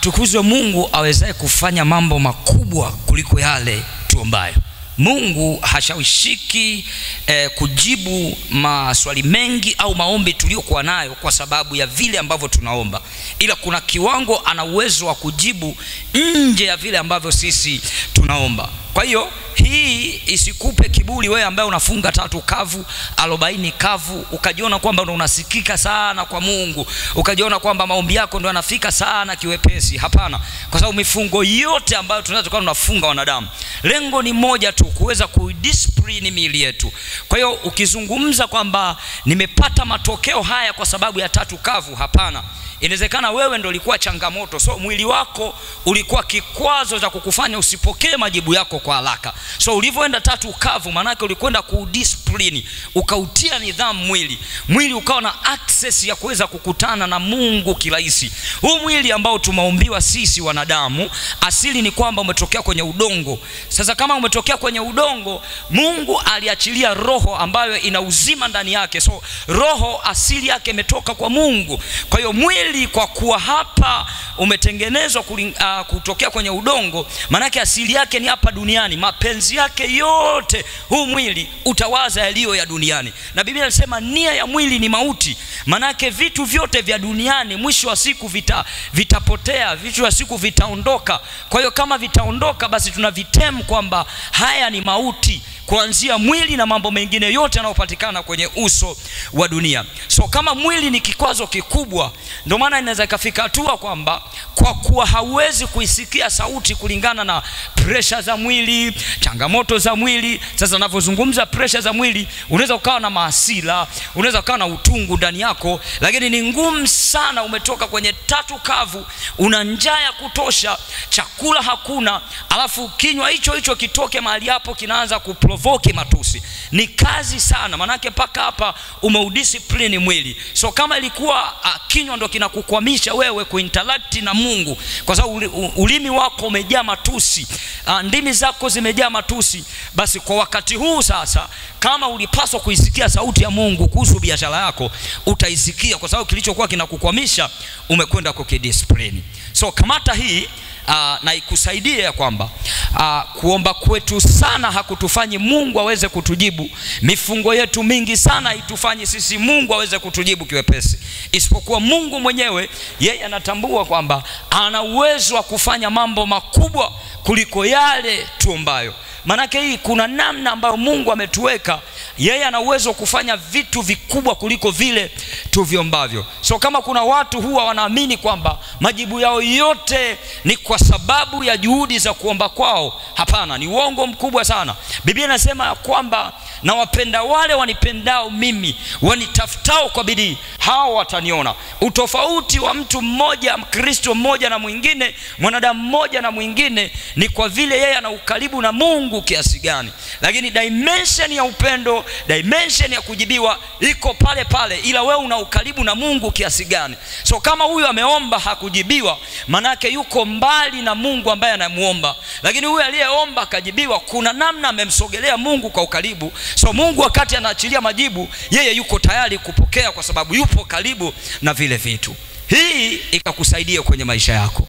Atukuzwe Mungu awezaye kufanya mambo makubwa kuliko yale tuombayo. Mungu hashawishiki kujibu maswali mengi au maombi tuliokuwa nayo kwa sababu ya vile ambavyo tunaomba, ila kuna kiwango ana uwezo wa kujibu nje ya vile ambavyo sisi tunaomba. Kwa hiyo hii isikupe kiburi wewe ambaye unafunga 3 kavu 40 kavu ukajiona kwamba unasikika sana kwa Mungu, ukajiona kwamba maombi yako ndio yanafika sana kiwepesi. Hapana, kwa sababu mifungo yote ambayo tunafunga wanadamu, lengo ni moja tu, kuweza kuidiscipline miili yetu. Kwa hiyo ukizungumza kwamba nimepata matokeo haya kwa sababu ya 3 kavu, hapana. Inawezekana wewe ndio ulikuwa changamoto, so mwili wako ulikuwa kikwazo cha kukufanya usipokee majibu yako kwa haraka. So ulivyoenda 3 kavu, maana yake ulikwenda kudiscipline, ukautia nidhamu mwili ukawa na access ya kuweza kukutana na Mungu kirahisi. Huu mwili ambao tumeumbiwa sisi wanadamu, asili ni kwamba umetokea kwenye udongo. Sasa kama umetokea kwenye udongo, Mungu aliachilia roho ambayo ina uzima ndani yake. So roho asili yake imetoka kwa Mungu. Kwa hiyo mwili kwa kuwa hapa umetengenezwa kutokea kwenye udongo, manake asili yake ni hapa duniani. Mapenzi yake yote huu mwili utawaza yaliyo ya duniani, na Biblia inasema nia ya mwili ni mauti. Manake vitu vyote vya duniani mwisho wa siku vitapotea, mwisho wa siku vitaondoka. Kwa hiyo kama vitaondoka, basi tunavitem kwamba haya ni mauti, kuanzia mwili na mambo mengine yote yanayopatikana kwenye uso wa dunia. So kama mwili ni kikwazo kikubwa, ndio maana inaweza ikafika hatua kwamba kwa kuwa hauwezi kuisikia sauti kulingana na pressure za mwili, changamoto za mwili. Sasa ninapozungumza pressure za mwili, unaweza ukawa na mahasira, unaweza ukawa na utungu ndani yako, lakini ni ngumu sana. Umetoka kwenye 3 kavu, una njaa ya kutosha, chakula hakuna, alafu kinywa hicho kitoke mahali hapo kinaanza kuprovoke matusi. Ni kazi sana, manake paka hapa umeudiscipline mwili. So kama ilikuwa kinywa ndo kinakukwamisha wewe kuinteract na Mungu, kwa sababu ulimi wako umejaa matusi, ndimi zako zimejaa matusi, basi kwa wakati huu sasa, kama ulipaswa kuisikia sauti ya Mungu kuhusu biashara yako, utaisikia, kwa sababu kilichokuwa kinakukwamisha umekwenda kukidiscipline. So kamata hii na ikusaidie ya kwamba kuomba kwetu sana hakutufanyi Mungu aweze kutujibu. Mifungo yetu mingi sana haitufanyi sisi Mungu aweze kutujibu kiwepesi, isipokuwa Mungu mwenyewe yeye anatambua kwamba ana uwezo wa kufanya mambo makubwa kuliko yale tuombayo. Manake hii kuna namna ambayo Mungu ametuweka, yeye ana uwezo kufanya vitu vikubwa kuliko vile tuviombavyo. So kama kuna watu huwa wanaamini kwamba majibu yao yote ni kwa sababu ya juhudi za kuomba kwao, hapana, ni uongo mkubwa sana. Biblia inasema kwamba na wapenda wale wanipendao mimi, wanitafutao kwa bidii, hao wataniona. Utofauti wa mtu mmoja, Mkristo mmoja na mwingine, mwanadamu mmoja na mwingine, ni kwa vile yeye ana ukaribu na Mungu kiasi gani. Lakini dimension ya upendo, dimension ya kujibiwa iko pale pale, ila wewe una ukaribu na Mungu kiasi gani. So kama huyu ameomba hakujibiwa, manake yuko mbali na Mungu ambaye anamuomba. Lakini huyu aliyeomba akajibiwa, kuna namna amemsogelea Mungu kwa ukaribu. So Mungu wakati anaachilia majibu, yeye yuko tayari kupokea, kwa sababu yupo karibu na vile vitu. Hii ikakusaidia kwenye maisha yako.